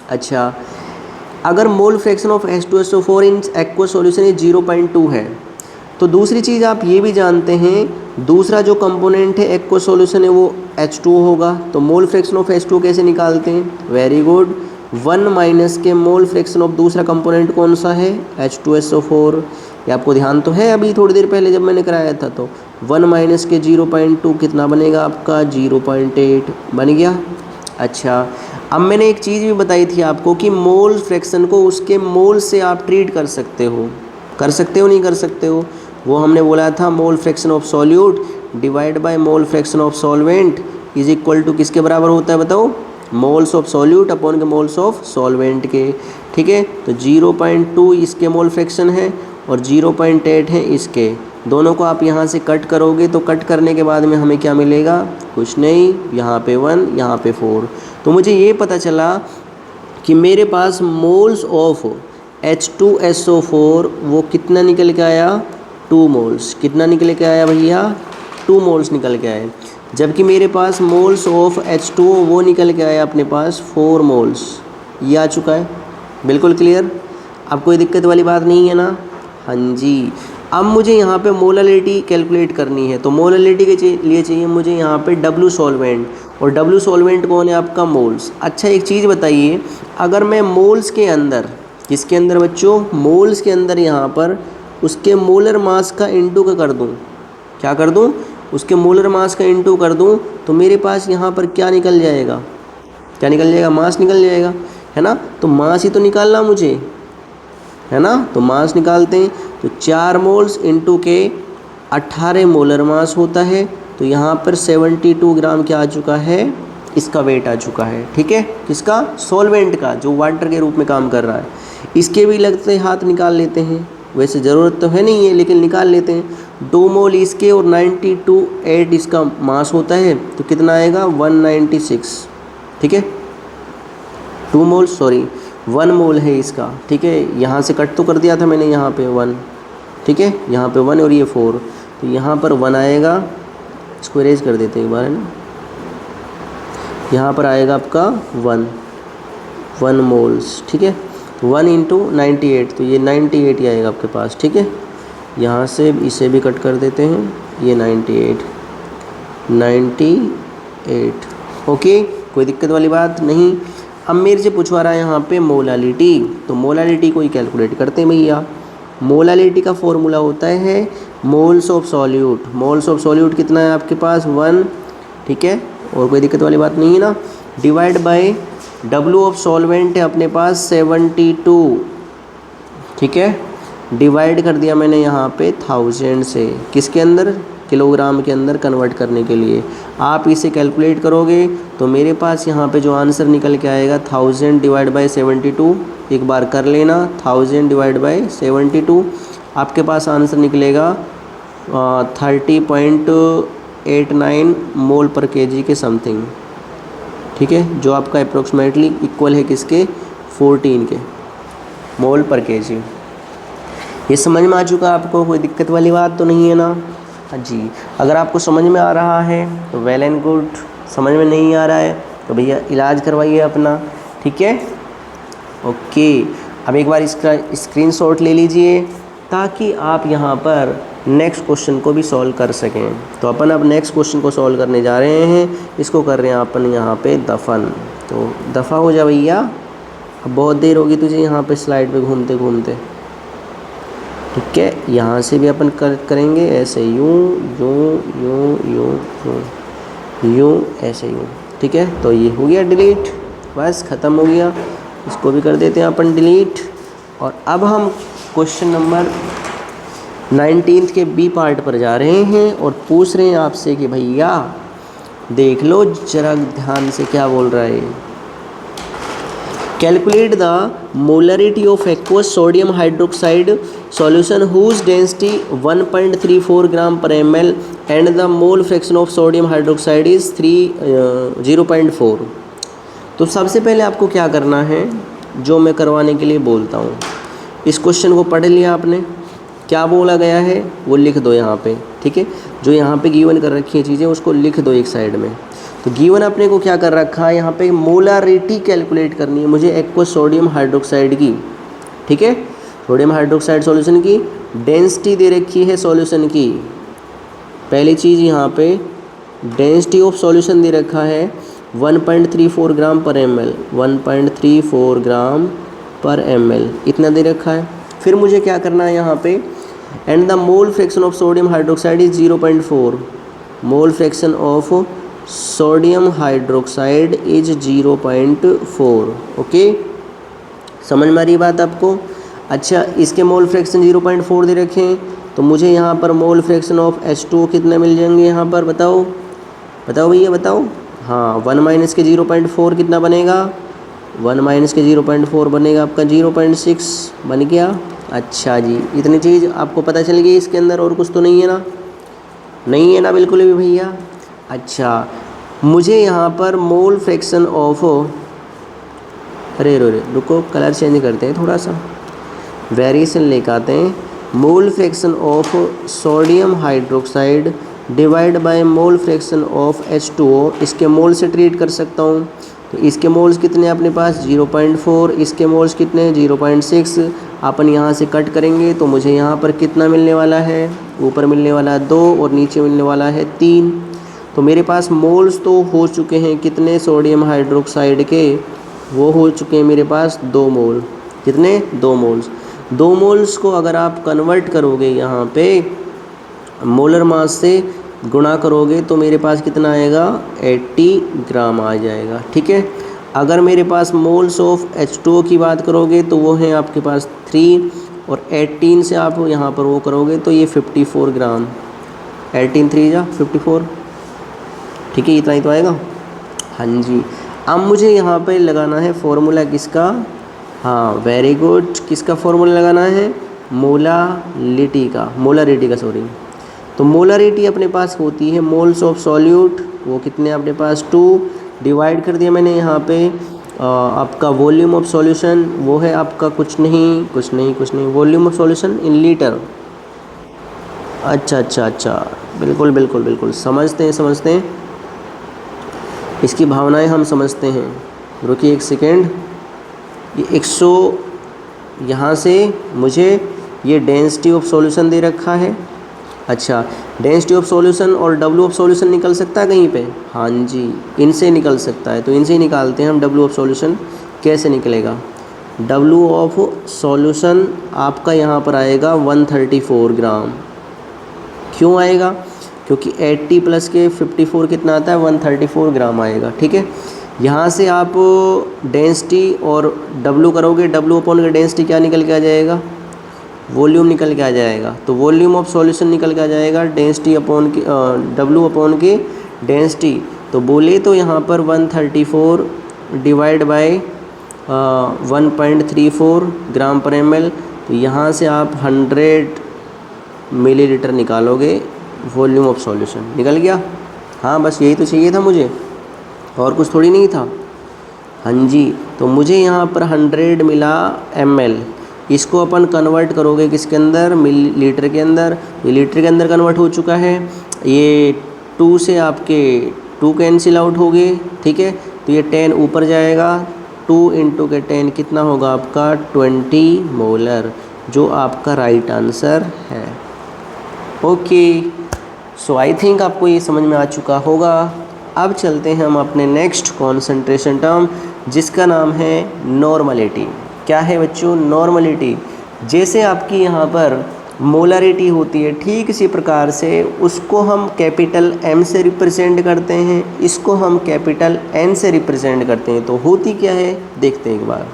अच्छा, अगर मोल fraction of H2SO4 in aqueous solution is 0.2 है, तो दूसरी चीज़ आप ये भी जानते हैं, दूसरा जो कंपोनेंट है एक्वस सॉल्यूशन है वो H2 होगा। तो मोल फ्रैक्शन ऑफ H2 कैसे निकालते हैं? वेरी गुड, 1 माइनस के मोल फ्रैक्शन ऑफ दूसरा कंपोनेंट कौन सा है? H2SO4। ये आपको ध्यान तो है अभी थोड़ी देर पहले जब मैंने कराया था, तो 1 माइनस के 0.2 कितना बनेगा आपका? 0.8 बन गया। अच्छा, अब मैंने एक चीज़ भी बताई थी आपको कि मोल फ्रैक्शन को उसके मोल से आप ट्रीट कर सकते हो, नहीं कर सकते हो? वो हमने बोला था mole fraction of solute divide by mole fraction of solvent is equal to किसके बराबर होता है बताओ? मोल्स ऑफ सॉल्यूट अपॉन के मोल्स ऑफ सॉल्वेंट के। ठीक है, तो 0.2 इसके मोल फ्रैक्शन है और 0.8 है इसके। दोनों को आप यहाँ से कट करोगे तो कट करने के बाद में हमें क्या मिलेगा? कुछ नहीं, यहाँ पे 1, यहाँ पे 4। तो मुझे ये पता चला कि मेरे पास मोल्स ऑफ H2SO4 वो कितना निकल के आया? 2 मोल्स। कितना निकल के आया भैया? 2 मोल्स निकल के आए। जबकि मेरे पास मोल्स ऑफ H2O वो निकल के आया अपने पास 4 मोल्स। ये आ चुका है, बिल्कुल क्लियर। अब कोई दिक्कत वाली बात नहीं है ना? हाँ जी। अब मुझे यहाँ पे मोलालिटी कैलकुलेट करनी है, तो मोलालिटी के लिए चाहिए मुझे यहाँ पे W सॉल्वेंट, और W सॉल्वेंट कौन है आपका? मोल्स। अच्छा, एक चीज़ बताइए, अगर मैं मोल्स के अंदर, किसके अंदर बच्चों? मोल्स के अंदर यहाँ पर उसके मोलर मास का इंटू का कर दूँ, क्या कर दूँ? उसके मोलर मास का इंटू कर दूँ, तो मेरे पास यहाँ पर क्या निकल जाएगा? क्या निकल जाएगा? मास निकल जाएगा, है ना? तो मास ही तो निकालना मुझे, है ना? तो मास निकालते हैं, तो 4 मोल्स इंटू के 18 मोलर मास होता है। तो यहाँ पर 72 ग्राम क्या आ चुका है? इसका वेट आ चुका है। ठीक है, किसका? सॉल्वेंट का, जो वाटर के रूप में काम कर रहा है। इसके भी लगते हाथ निकाल लेते हैं, वैसे ज़रूरत तो है नहीं है लेकिन निकाल लेते हैं। 2 मोल इसके और 92.8 इसका मास होता है, तो कितना आएगा? 196। ठीक है, 2 मोल, सॉरी 1 मोल है इसका। ठीक है, यहाँ से कट तो कर दिया था मैंने, यहाँ पे 1, ठीक है, यहाँ पे 1 और ये 4, तो यहाँ पर 1 आएगा। इसको इरेज कर देते हैं एक बार, है ना? यहाँ पर आएगा आपका 1 मोल्स। ठीक है, 1 इंटू 98, तो ये 98 ही आएगा आपके पास। ठीक है, यहाँ से इसे भी कट कर देते हैं, ये 98। ओके, कोई दिक्कत वाली बात नहीं। अब मेरे से पूछवा रहा है यहाँ पे मोलालिटी, तो मोलालिटी को ही कैलकुलेट करते हैं भैया। मोलालिटी का फॉर्मूला होता है moles of solute. Moles of solute कितना है आपके पास? 1। ठीक है, और कोई दिक्कत वाली बात नहीं है ना? Divide by W of solvent है अपने पास 72। ठीक है, डिवाइड कर दिया मैंने यहाँ पे 1000 से, किसके अंदर? किलोग्राम के अंदर कन्वर्ट करने के लिए। आप इसे कैलकुलेट करोगे तो मेरे पास यहाँ पे जो आंसर निकल के आएगा 1000 डिवाइड बाय 72। एक बार कर लेना, 1000 डिवाइड बाय 72, आपके पास आंसर निकलेगा 30.89 मोल पर केजी के समथिंग। ठीक है, जो आपका अप्रोक्सीमेटली इक्वल है किसके? 14 के मोल पर केजी। ये समझ में आ चुका आपको? कोई दिक्कत वाली बात तो नहीं है ना? हाँ जी। अगर आपको समझ में आ रहा है तो वेल एंड गुड, समझ में नहीं आ रहा है तो भैया इलाज करवाइए अपना। ठीक है, ओके। अब एक बार इसका स्क्रीनशॉट ले लीजिए ताकि आप यहाँ पर नेक्स्ट क्वेश्चन को भी सॉल्व कर सकें। तो अपन अब नेक्स्ट क्वेश्चन को सॉल्व करने जा रहे हैं। इसको कर रहे हैं अपन यहाँ पे दफन। तो दफ़ा हो जा भैया, अब बहुत देर होगी तुझे यहाँ पे स्लाइड पे घूमते घूमते। ठीक है, यहाँ से भी अपन करेंगे ऐसे, यूँ यूँ यूँ यूँ यूँ यूँ, ऐसे यूँ। ठीक है, तो ये हो गया डिलीट, बस ख़त्म हो गया। इसको भी कर देते हैं अपन डिलीट। और अब हम क्वेश्चन नंबर 19 के बी पार्ट पर जा रहे हैं और पूछ रहे हैं आपसे कि भैया देख लो जरा ध्यान से क्या बोल रहा है। Calculate the molarity of aqueous sodium hydroxide solution whose density 1.34 gram per ml and the mole fraction of sodium hydroxide is 0.4। तो सबसे पहले आपको क्या करना है, जो मैं करवाने के लिए बोलता हूँ, इस क्वेश्चन को पढ़ लिया आपने, क्या बोला गया है वो लिख दो यहाँ पे, ठीक है। जो यहाँ पे गिवन कर रखी है चीज़ें उसको लिख दो एक साइड में। तो गिवन अपने को क्या कर रखा है, यहाँ पे मोलारिटी कैलकुलेट करनी है मुझे एक्वस सोडियम हाइड्रोक्साइड की, ठीक है। सोडियम हाइड्रोक्साइड सॉल्यूशन की डेंसिटी दे रखी है सॉल्यूशन की। पहली चीज़ यहाँ पे डेंसिटी ऑफ सॉल्यूशन दे रखा है 1.34 gram per ml, 1.34 gram per ml इतना दे रखा है। फिर मुझे क्या करना है यहाँ पे, and the mole fraction of sodium hydroxide is 0.4, mole fraction of sodium hydroxide is 0.4। Okay, समझ में आ रही बात आपको। अच्छा, इसके मोल फ्रैक्शन 0.4 दे रखे हैं, तो मुझे यहाँ पर मोल फ्रैक्शन ऑफ H2O कितने मिल जाएंगे यहाँ पर, बताओ बताओ भैया बताओ। हाँ, 1 माइनस के 0.4 कितना बनेगा, 1 माइनस के 0.4 बनेगा आपका 0.6 बन गया। अच्छा जी, इतनी चीज़ आपको पता चल गई इसके अंदर, और कुछ तो नहीं है ना, नहीं है ना बिल्कुल भी भैया। अच्छा, मुझे यहाँ पर मोल फ्रैक्शन ऑफ, अरे रुको कलर चेंज करते हैं, थोड़ा सा वेरिएशन लेकर आते हैं। मोल fraction of sodium hydroxide divide by mole fraction of H2O, इसके मोल से ट्रीट कर सकता हूँ। तो इसके मोल्स कितने अपने पास 0.4, इसके मोल्स कितने 0.6। अपन यहाँ से कट करेंगे तो मुझे यहाँ पर कितना मिलने वाला है, ऊपर मिलने वाला है 2 और नीचे मिलने वाला है 3। तो मेरे पास मोल्स तो हो चुके हैं कितने सोडियम हाइड्रोक्साइड के, वो हो चुके हैं मेरे पास 2 मोल। कितने, 2 मोल्स। 2 मोल्स को अगर आप कन्वर्ट करोगे यहाँ पे मोलर मास से गुणा करोगे तो मेरे पास कितना आएगा, 80 ग्राम आ जाएगा, ठीक है। अगर मेरे पास मोल्स ऑफ H2O की बात करोगे तो वो है आपके पास 3, और 18 से आप यहाँ पर वो करोगे तो ये 54 ग्राम, 18 3 जा 54, ठीक है, इतना ही तो आएगा। हाँ जी, अब मुझे यहाँ पे लगाना है फॉर्मूला किसका, हाँ वेरी गुड, किसका फॉर्मूला लगाना है, मोलारिटी का सॉरी। तो मोलारिटी अपने पास होती है मोल्स ऑफ सॉल्यूट, वो कितने अपने पास 2, डिवाइड कर दिया मैंने यहाँ पे आपका वॉल्यूम ऑफ सॉल्यूशन, वो है आपका कुछ नहीं volume of solution in litre. अच्छा, बिल्कुल समझते हैं, इसकी भावनाएं हम समझते हैं। रुकिए एक सेकेंड, ये 100 यहाँ से मुझे ये डेंसिटी ऑफ सॉल्यूशन दे रखा है। अच्छा, डेंसिटी ऑफ सॉल्यूशन और डब्ल्यू ऑफ सॉल्यूशन निकल सकता है कहीं पे, हाँ जी इनसे निकल सकता है, तो इनसे ही निकालते हैं हम डब्ल्यू ऑफ सॉल्यूशन। कैसे निकलेगा, डब्ल्यू ऑफ सॉल्यूशन आपका यहाँ पर आएगा 134 ग्राम। क्यों आएगा, क्योंकि 80 प्लस के 54 कितना आता है, 134 ग्राम आएगा, ठीक है। यहाँ से आप डेंसिटी और डब्ल्यू करोगे, डब्ल्यू अपॉन के डेंसिटी क्या निकल के आ जाएगा, वॉल्यूम निकल के आ जाएगा। तो वॉल्यूम ऑफ सॉल्यूशन निकल के आ जाएगा डेंसिटी अपॉन के डब्ल्यू अपॉन के डेंसिटी। तो बोले तो यहाँ पर 134 divide by 1.34 gram per ml, तो यहाँ से आप 100 मिलीलीटर निकालोगे वॉल्यूम ऑफ सॉल्यूशन, निकल गया। हाँ बस यही तो चाहिए था मुझे, और कुछ थोड़ी नहीं था। हाँ जी, तो मुझे यहाँ पर 100 मिला ml, इसको अपन कन्वर्ट करोगे किसके अंदर, लीटर के अंदर। ये लीटर के अंदर कन्वर्ट हो चुका है। ये 2 से आपके 2 कैंसिल आउट हो गए, ठीक है। तो ये 10 ऊपर जाएगा, 2 इंटू के 10 कितना होगा आपका 20 मोलर, जो आपका राइट आंसर है। ओके, सो आई थिंक आपको ये समझ में आ चुका होगा। अब चलते हैं हम अपने नेक्स्ट कॉन्सेंट्रेशन टर्म, जिसका नाम है नॉर्मलिटी। क्या है बच्चों, नॉर्मलिटी। जैसे आपकी यहाँ पर मोलारिटी होती है, ठीक इसी प्रकार से उसको हम कैपिटल M से रिप्रेजेंट करते हैं, इसको हम कैपिटल N से रिप्रेजेंट करते हैं। तो होती क्या है देखते हैं, एक बार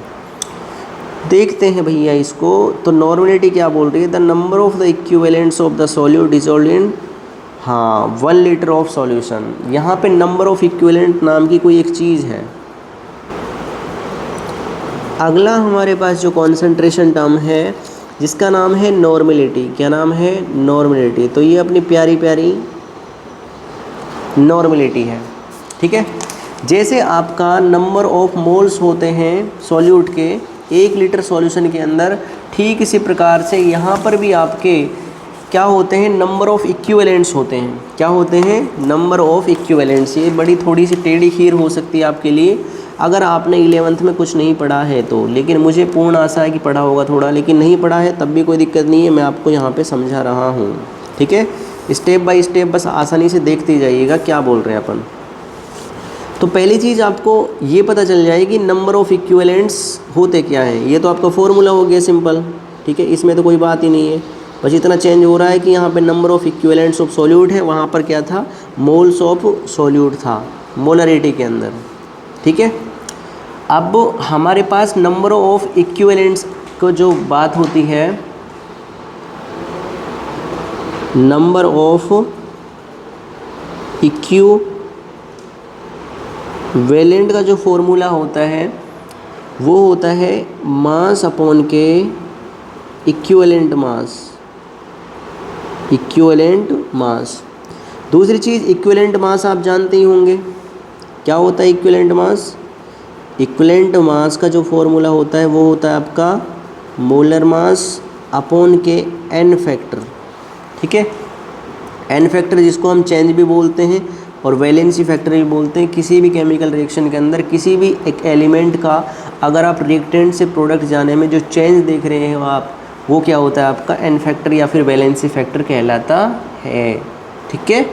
देखते हैं भैया इसको। तो नॉर्मलिटी क्या बोल रही है, the number of the equivalents of the solute dissolved in 1 litre of solution. यहाँ पे नंबर ऑफ इक्विवेलेंट नाम की कोई एक चीज़ है, अगला हमारे पास जो कॉन्सेंट्रेशन टर्म है जिसका नाम है नॉर्मेलिटी। क्या नाम है? नॉर्मेलिटी। तो ये अपनी प्यारी प्यारी नॉर्मेलिटी है, ठीक है। जैसे आपका नंबर ऑफ मोल्स होते हैं सॉल्यूट के 1 लीटर सॉल्यूशन के अंदर, ठीक इसी प्रकार से यहाँ पर भी आपके क्या होते हैं? नंबर ऑफ इक्विवेलेंट्स होते हैं। क्या होते हैं? Number of equivalents. ये बड़ी थोड़ी सी टेढ़ी खीर हो सकती है आपके लिए अगर आपने 11th में कुछ नहीं पढ़ा है तो, लेकिन मुझे पूर्ण आशा है कि पढ़ा होगा थोड़ा, लेकिन नहीं पढ़ा है तब भी कोई दिक्कत नहीं है, मैं आपको यहाँ पे समझा रहा हूँ, ठीक है। स्टेप बाय स्टेप बस आसानी से देखते जाइएगा क्या बोल रहे हैं अपन। तो पहली चीज़ आपको ये पता चल जाएगी नंबर ऑफ इक्विवेलेंट्स होते क्या हैं। ये तो आपका फॉर्मूला हो गया सिंपल, ठीक है, इसमें तो कोई बात ही नहीं है। बस इतना चेंज हो रहा है कि यहाँ पे number of equivalents of solute है, वहाँ पर क्या था? मोल्स ऑफ सॉल्यूट था मोलरिटी के अंदर, ठीक है। अब हमारे पास नंबर ऑफ इक्विवेलेंट्स को जो बात होती है, नंबर ऑफ इक्विवेलेंट का जो फॉर्मूला होता है वो होता है मास अपॉन के इक्विवेलेंट मास। Equivalent mass. दूसरी चीज़ इक्विवेलेंट मास आप जानते ही होंगे, क्या होता है इक्विवेलेंट मास? इक्विवेलेंट मास का जो फॉर्मूला होता है वो होता है आपका मोलर मास अपॉन के एन फैक्टर, ठीक है। एन फैक्टर जिसको हम चेंज भी बोलते हैं और वैलेंसी फैक्टर भी बोलते हैं। किसी भी केमिकल रिएक्शन के अंदर किसी भी एक एलिमेंट का अगर आप रिएक्टेंट से प्रोडक्ट जाने में जो चेंज देख रहे हैं आप, वो क्या होता है आपका? एन फैक्टर या फिर वैलेंसी फैक्टर कहलाता है, ठीक है।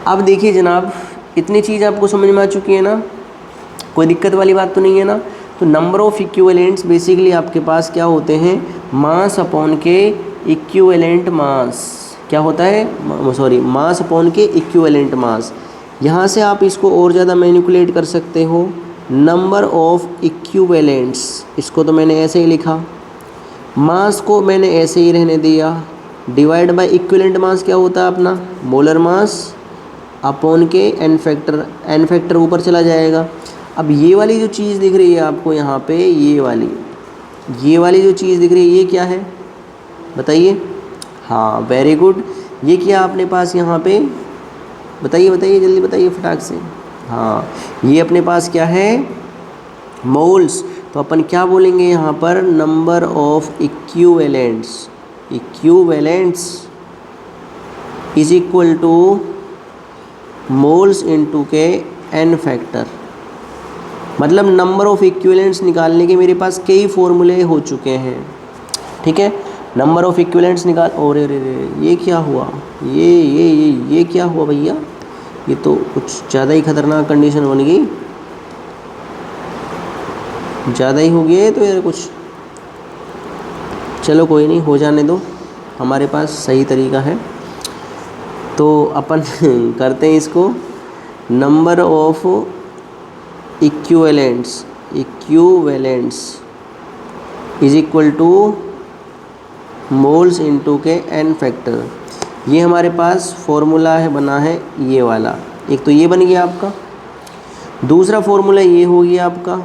अब देखिए जनाब, इतनी चीज़ आपको समझ में आ चुकी है ना, कोई दिक्कत वाली बात तो नहीं है ना। तो नंबर ऑफ इक्विवेलेंट्स बेसिकली आपके पास क्या होते हैं? मास अपॉन के इक्विवेलेंट मास। क्या होता है? मास अपॉन के इक्विवेलेंट मास। यहाँ से आप इसको और ज़्यादा मैनिपुलेट कर सकते हो, नंबर ऑफ इक्विवेलेंट्स, इसको तो मैंने ऐसे ही लिखा, मास को मैंने ऐसे ही रहने दिया, डिवाइड बाय इक्विवेलेंट मास क्या होता है अपना? मोलर मास अपॉन के एन फैक्टर। एन फैक्टर ऊपर चला जाएगा। अब ये वाली जो चीज़ दिख रही है आपको यहाँ पे, ये वाली जो चीज़ दिख रही है ये क्या है बताइए? हाँ, वेरी गुड। ये क्या अपने पास यहाँ पे? बताइए बताइए जल्दी बताइए फटाक से। हाँ, ये अपने पास क्या है? मोल्स। तो अपन क्या बोलेंगे यहाँ पर? Number of equivalents. Equivalents is equal two moles into के एन फैक्टर। मतलब नंबर ऑफ इक्विवेलेंट्स निकालने के मेरे पास कई फॉर्मूले हो चुके हैं, ठीक है। नंबर ऑफ इक्विवेलेंट्स निकाल, और ये क्या हुआ? ये क्या हुआ भैया? ये तो कुछ ज़्यादा ही खतरनाक कंडीशन बन गई, ज़्यादा ही हो गया है तो यार कुछ। चलो कोई नहीं, हो जाने दो, हमारे पास सही तरीका है। तो अपन करते हैं इसको, number of equivalents is equal two moles into के एन फैक्टर। ये हमारे पास फॉर्मूला है, बना है ये वाला। एक तो ये बन गया आपका, दूसरा फॉर्मूला ये हो गया आपका,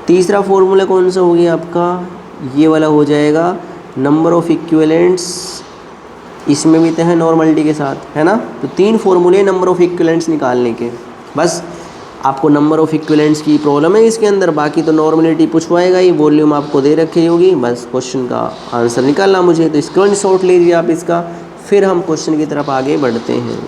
तीसरा फॉर्मूला कौन सा हो गया आपका? ये वाला हो जाएगा नंबर ऑफ इक्विवेलेंट्स, इसमें भी तो है नॉर्मलिटी के साथ, है ना। तो 3 फॉर्मूले नंबर ऑफ इक्विवेलेंट्स निकालने के। बस आपको नंबर ऑफ इक्विवेलेंट्स की प्रॉब्लम है इसके अंदर, बाकी तो नॉर्मलिटी पूछवाएगा ही, वॉल्यूम आपको दे रखी होगी, बस क्वेश्चन का आंसर निकालना मुझे। तो स्क्रीनशॉट लीजिए आप इसका, फिर हम क्वेश्चन की तरफ आगे बढ़ते हैं।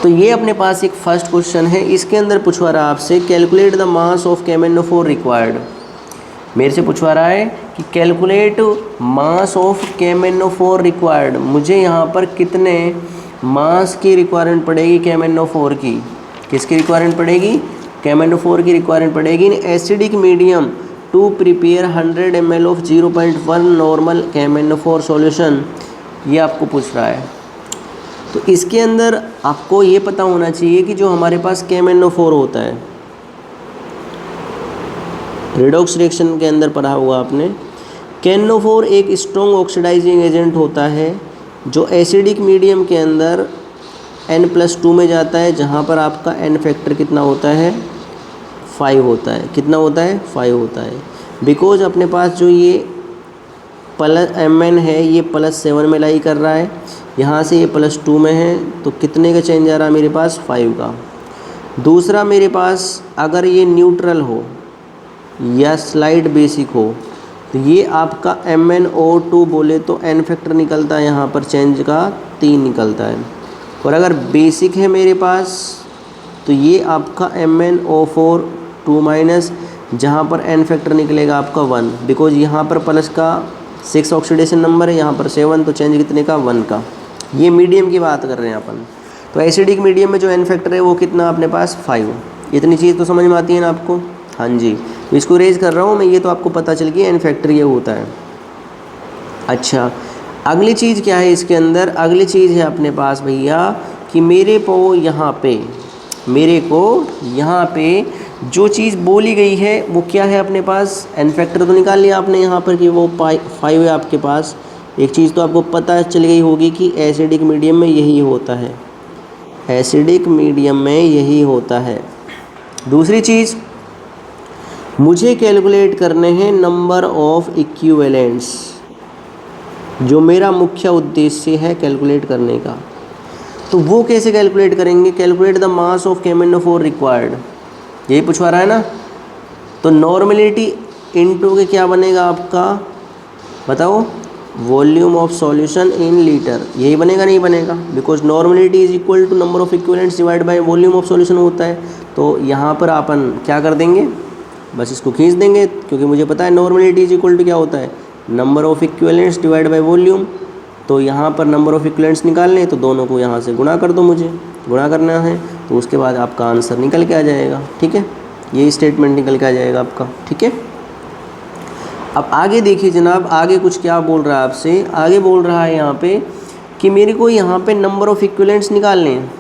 तो ये अपने पास एक फर्स्ट क्वेश्चन है, इसके अंदर पूछवा रहा है आपसे calculate the mass of KMnO4 required. मेरे से पूछवा रहा है कि calculate mass of KMnO4 required. मुझे यहाँ पर कितने मास की रिक्वायरमेंट पड़ेगी KMnO4 की? किसकी रिक्वायरमेंट पड़ेगी? KMnO4 की रिक्वायरमेंट पड़ेगी in acidic medium to prepare 100 ml of 0.1 normal KMnO4 solution. ये आपको पूछ रहा है। तो इसके अंदर आपको ये पता होना चाहिए कि जो हमारे पास KMnO4 होता है, रिडॉक्स रिएक्शन के अंदर पढ़ा हुआ आपने, KMnO4 एक स्ट्रॉन्ग ऑक्सीडाइजिंग एजेंट होता है जो एसिडिक मीडियम के अंदर N+2 में जाता है, जहाँ पर आपका N फैक्टर कितना होता है? 5 होता है। कितना होता है? 5 होता है। बिकॉज अपने पास जो ये प्लस mn है ये +7 में लाई कर रहा है, यहाँ से ये +2 में है, तो कितने का चेंज आ रहा है मेरे पास? 5 का। दूसरा मेरे पास अगर ये न्यूट्रल हो या स्लाइड बेसिक हो तो ये आपका MnO2 बोले तो n फैक्टर निकलता है यहाँ पर चेंज का 3 निकलता है। और अगर बेसिक है मेरे पास तो ये आपका MnO4 2 माइनस, जहाँ पर n फैक्टर निकलेगा आपका 1, बिकॉज यहाँ पर प्लस का 6 ऑक्सीडेशन नंबर है, यहाँ पर 7, तो चेंज कितने का? 1 का। ये मीडियम की बात कर रहे हैं अपन। तो एसिडिक मीडियम में जो n फैक्टर है वो कितना अपने पास? 5। इतनी चीज़ तो समझ में आती है ना आपको? हाँ जी, तो इसको रेज कर रहा हूँ मैं, ये तो आपको पता चल गया n फैक्टर ये होता है। अच्छा, अगली चीज़ क्या है इसके अंदर? अगली चीज़ है अपने पास भैया कि मेरे को यहाँ पे जो चीज़ बोली गई है वो क्या है अपने पास? n फैक्टर तो निकाल लिया आपने यहाँ पर कि वो 5 है आपके पास। एक चीज़ तो आपको पता चल गई होगी कि एसिडिक मीडियम में यही होता है, एसिडिक मीडियम में यही होता है। दूसरी चीज़, मुझे कैलकुलेट करने हैं नंबर ऑफ इक्विवेलेंट्स, जो मेरा मुख्य उद्देश्य है कैलकुलेट करने का। तो वो कैसे कैलकुलेट करेंगे? Calculate the mass of KMnO4 required, यही पूछवा रहा है ना। तो नॉर्मलिटी इनटू के क्या बनेगा आपका? बताओ, volume of solution in litre, यही बनेगा नहीं बनेगा? Because normality is equal to number of equivalents divide by volume of solution होता है। तो यहाँ पर अपन क्या कर देंगे? बस इसको खींच देंगे, क्योंकि मुझे पता है नॉर्मलिटी इज इक्वल टू क्या होता है? Number of equivalents divide by volume. तो यहाँ पर नंबर ऑफ इक्विवेलेंट्स निकालने, तो दोनों को यहाँ से गुणा कर दो, मुझे गुणा करना है, तो उसके बाद आपका आंसर निकल के आ जाएगा। ठीक है, यही स्टेटमेंट निकल के आ जाएगा आपका। ठीक है, अब आगे देखिए जनाब, आगे कुछ क्या बोल रहा है आपसे? आगे बोल रहा है यहाँ पे कि मेरे को यहाँ पे नंबर ऑफ इक्विवेलेंट्स निकालने हैं।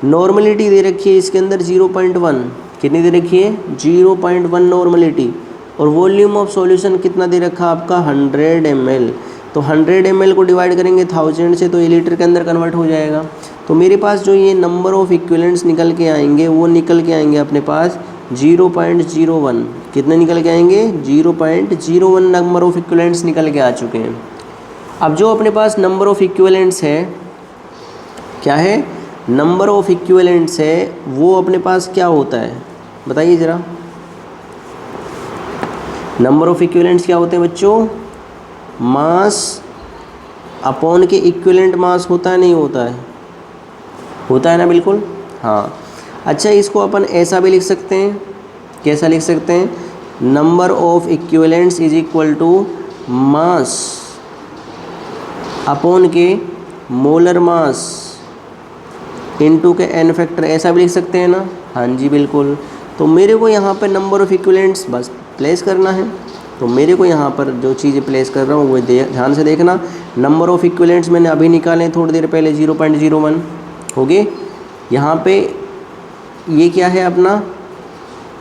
नॉर्मलिटी दे रखी है इसके अंदर 0.1, कितनी दे रखी है? 0.1 नॉर्मलिटी। और वॉल्यूम ऑफ सॉल्यूशन कितना दे रखा आपका? 100 ml। तो 100 ml को डिवाइड करेंगे 1000 से, तो ये लीटर के अंदर कन्वर्ट हो जाएगा। तो मेरे पास जो ये नंबर ऑफ इक्विवेलेंट्स निकल के आएंगे वो निकल के आएंगे अपने पास 0.01। कितने निकल के आएंगे? 0.01 नंबर ऑफ इक्विवेलेंट्स निकल के आ चुके हैं। अब जो अपने पास नंबर ऑफ इक्विवेलेंट्स है, क्या है? नंबर ऑफ इक्विवेलेंट्स है, वो अपने पास क्या होता है? बताइए ज़रा। नंबर ऑफ इक्विवेलेंट्स क्या होते हैं बच्चों? मास अपॉन के इक्विवेलेंट मास होता है, नहीं होता है? होता है ना, बिल्कुल। हाँ, अच्छा, इसको अपन ऐसा भी लिख सकते हैं। कैसा लिख सकते हैं? Number of equivalents is equal to mass upon के मोलर मास इनटू के n फैक्टर, ऐसा भी लिख सकते हैं ना? हाँ जी, बिल्कुल। तो मेरे को यहाँ पर नंबर ऑफ इक्विवेलेंट्स बस प्लेस करना है। तो मेरे को यहाँ पर जो चीज़ें प्लेस कर रहा हूँ वो ध्यान से देखना। नंबर ऑफ इक्विवेलेंट्स मैंने अभी निकाले थोड़ी देर पहले, 0.01 हो गए। यहाँ पे ये क्या है अपना?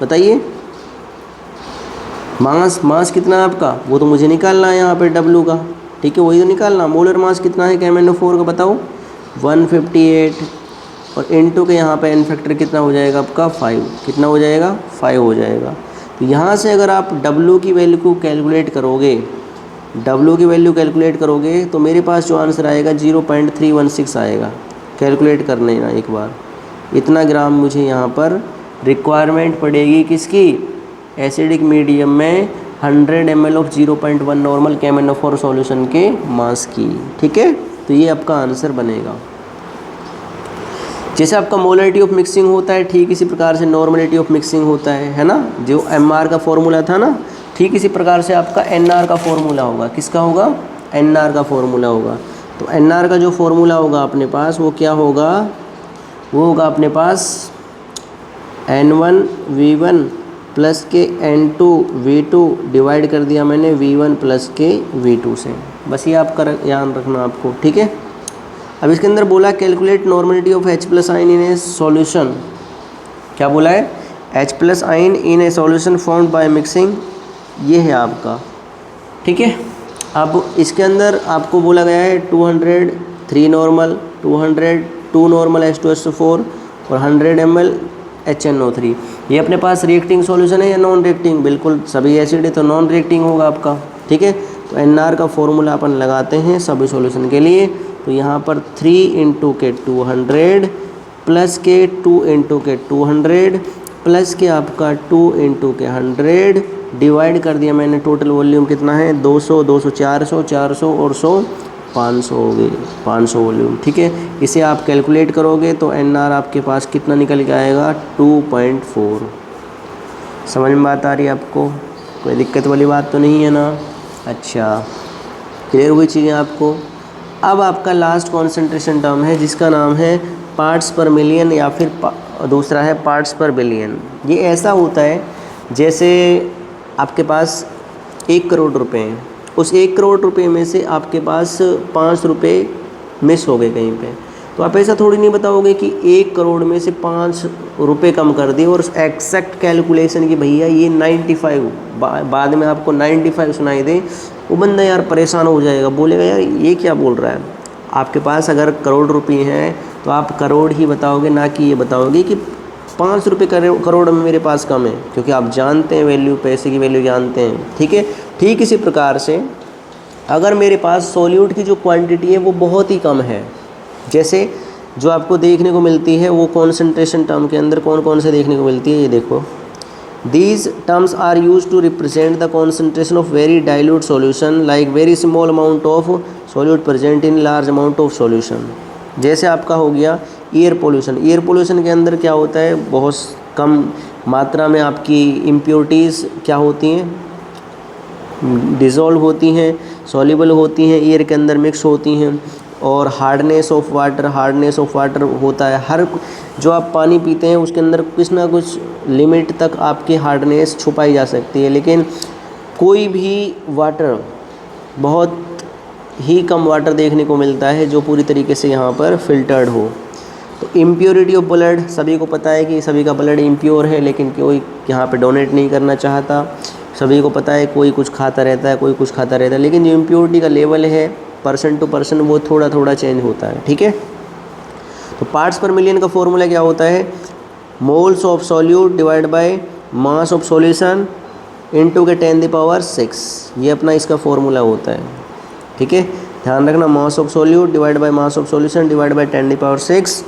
बताइए। मास कितना है आपका? वो तो मुझे निकालना है यहाँ पे W का। ठीक है, वही तो निकालना। मोलर मास कितना है KMnO4 का? बताओ, 158। और इनटू के यहाँ पे n फैक्टर कितना हो जाएगा आपका? 5। कितना हो जाएगा? 5 हो जाएगा। तो यहाँ से अगर आप W की वैल्यू को कैलकुलेट करोगे, तो मेरे पास जो आंसर आएगा 0.316 आएगा। कैलकुलेट कर लेना एक बार। इतना ग्राम मुझे यहाँ पर रिक्वायरमेंट पड़ेगी किसकी? एसिडिक मीडियम में 100 ml of 0.1 normal KMnO4 solution के मास की। ठीक है, तो ये आपका आंसर बनेगा। जैसे आपका मोलरिटी ऑफ मिक्सिंग होता है, ठीक इसी प्रकार से नॉर्मलिटी ऑफ मिक्सिंग होता है ना? जो MR का फॉर्मूला था ना, ठीक इसी प्रकार से आपका NR का फॉर्मूला होगा। किसका होगा? NR का फॉर्मूला होगा। तो NR का जो फॉर्मूला होगा अपने पास वो क्या होगा? वो होगा अपने पास N1V1 प्लस के N2V2 डिवाइड कर दिया मैंने V1 प्लस के V2 से। बस ये आपका याद रखना आपको। ठीक है, अब इसके अंदर बोला calculate normality of H+ ion in A solution. क्या बोला है? H+ ion in A solution formed by mixing, ये है आपका। ठीक है, अब इसके अंदर आपको बोला गया है 200 3 नॉर्मल, 200 2 नॉर्मल H2SO4 और 100 ml HNO3। ये अपने पास रिएक्टिंग सॉल्यूशन है या नॉन रिएक्टिंग? बिल्कुल, सभी एसिड है तो नॉन रिएक्टिंग होगा आपका, ठीक है। तो NR का फॉर्मूला अपन लगाते हैं सभी सॉल्यूशन के लिए। तो यहाँ पर 3 × के 200 प्लस के 2 × के 200 प्लस के आपका 2 × के 100 डिवाइड कर दिया मैंने। टोटल वॉल्यूम कितना है? 200, 200 400, 400 और 100 500 हो गए, 500 वॉल्यूम, ठीक है। इसे आप कैलकुलेट करोगे तो NR आपके पास कितना निकल के आएगा? 2.4। समझ में बात आ रही है आपको? कोई दिक्कत वाली बात तो नहीं है ना? अच्छा, क्लियर हुई चीज़ें आपको? अब आपका लास्ट कॉन्सेंट्रेशन टर्म है जिसका नाम है पार्ट्स पर मिलियन या फिर दूसरा है पार्ट्स पर बिलियन। ये ऐसा होता है जैसे आपके पास 1 करोड़ रुपए हैं, उस 1 करोड़ रुपए में से आपके पास 5 रुपये मिस हो गए कहीं पे, तो आप ऐसा थोड़ी नहीं बताओगे कि 1 करोड़ में से 5 रुपये कम कर दिए और एक्जैक्ट कैलकुलेशन की भैया ये 95, बाद में आपको 95 सुनाई दे, वो बंदा यार परेशान हो जाएगा, बोलेगा यार ये क्या बोल रहा है। आपके पास अगर करोड़ रुपये हैं तो आप करोड़ ही बताओगे, ना कि ये बताओगे कि 5 रुपये करोड़ में मेरे पास कम है, क्योंकि आप जानते हैं वैल्यू, पैसे की वैल्यू जानते हैं, ठीक है। ठीक इसी प्रकार से अगर मेरे पास सॉल्यूट की जो क्वांटिटी है वो बहुत ही कम है, जैसे जो आपको देखने को मिलती है वो कॉन्सेंट्रेशन टर्म के अंदर कौन कौन से देखने को मिलती है, ये देखो। These terms are used to represent the concentration of very dilute solution, like very small amount of solute present in large amount of solution। जैसे आपका हो गया एयर पोल्यूशन। एयर पोल्यूशन के अंदर क्या होता है? बहुत कम मात्रा में आपकी इम्प्योरिटीज़ क्या होती हैं? डिज़ोल्व होती हैं, सॉल्युबल होती हैं, एयर के अंदर मिक्स होती हैं। और हार्डनेस ऑफ वाटर होता है। हर जो आप पानी पीते हैं उसके अंदर कुछ ना कुछ लिमिट तक आपकी हार्डनेस छुपाई जा सकती है, लेकिन कोई भी वाटर, बहुत ही कम वाटर देखने को मिलता है जो पूरी तरीके से यहाँ पर फिल्टर्ड हो। तो इम्प्योरिटी ऑफ ब्लड, सभी को पता है कि सभी का ब्लड इम्प्योर है, लेकिन कोई यहाँ पे डोनेट नहीं करना चाहता। सभी को पता है कोई कुछ खाता रहता है, कोई कुछ खाता रहता है, लेकिन जो इम्प्योरिटी का लेवल है पर्सन टू पर्सन वो थोड़ा थोड़ा चेंज होता है, ठीक है। तो पार्ट्स पर मिलियन का फॉर्मूला क्या होता है? Moles of solute divide by mass of solution into के 10⁻⁶। ये अपना इसका फॉर्मूला होता है, ठीक है। ध्यान रखना, mass of solute divide by mass of solution divide by 10⁻⁶।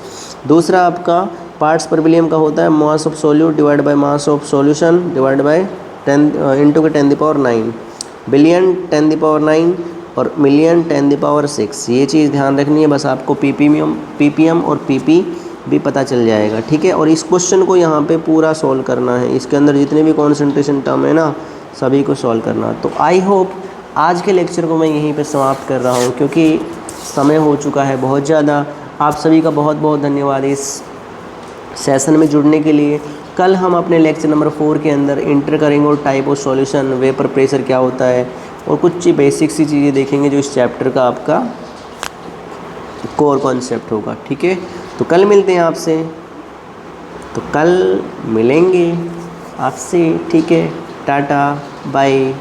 दूसरा आपका पार्ट्स पर बिलियन का होता है mass of solute divide by mass of solution divide by 10 into के 10⁹। बिलियन 10⁹ और मिलियन 10⁶। ये चीज़ ध्यान रखनी है, बस आपको पीपीएम और पीपी भी पता चल जाएगा, ठीक है। और इस क्वेश्चन को यहाँ पे पूरा सॉल्व करना है, इसके अंदर जितने भी कॉन्सेंट्रेशन टर्म है ना सभी को सॉल्व करना। तो आई होप आज के लेक्चर को मैं यहीं पे समाप्त कर रहा हूँ, क्योंकि समय हो चुका है बहुत ज़्यादा। आप सभी का बहुत बहुत धन्यवाद इस सेशन में जुड़ने के लिए। कल हम अपने लेक्चर नंबर 4 के अंदर इंटर करेंगे और type of solution, vapour pressure क्या होता है और कुछ बेसिक सी चीज़ें देखेंगे जो इस चैप्टर का आपका कोर कॉन्सेप्ट होगा, ठीक है। तो कल मिलते हैं आपसे, तो कल मिलेंगे आपसे, ठीक है। Ta-ta bye.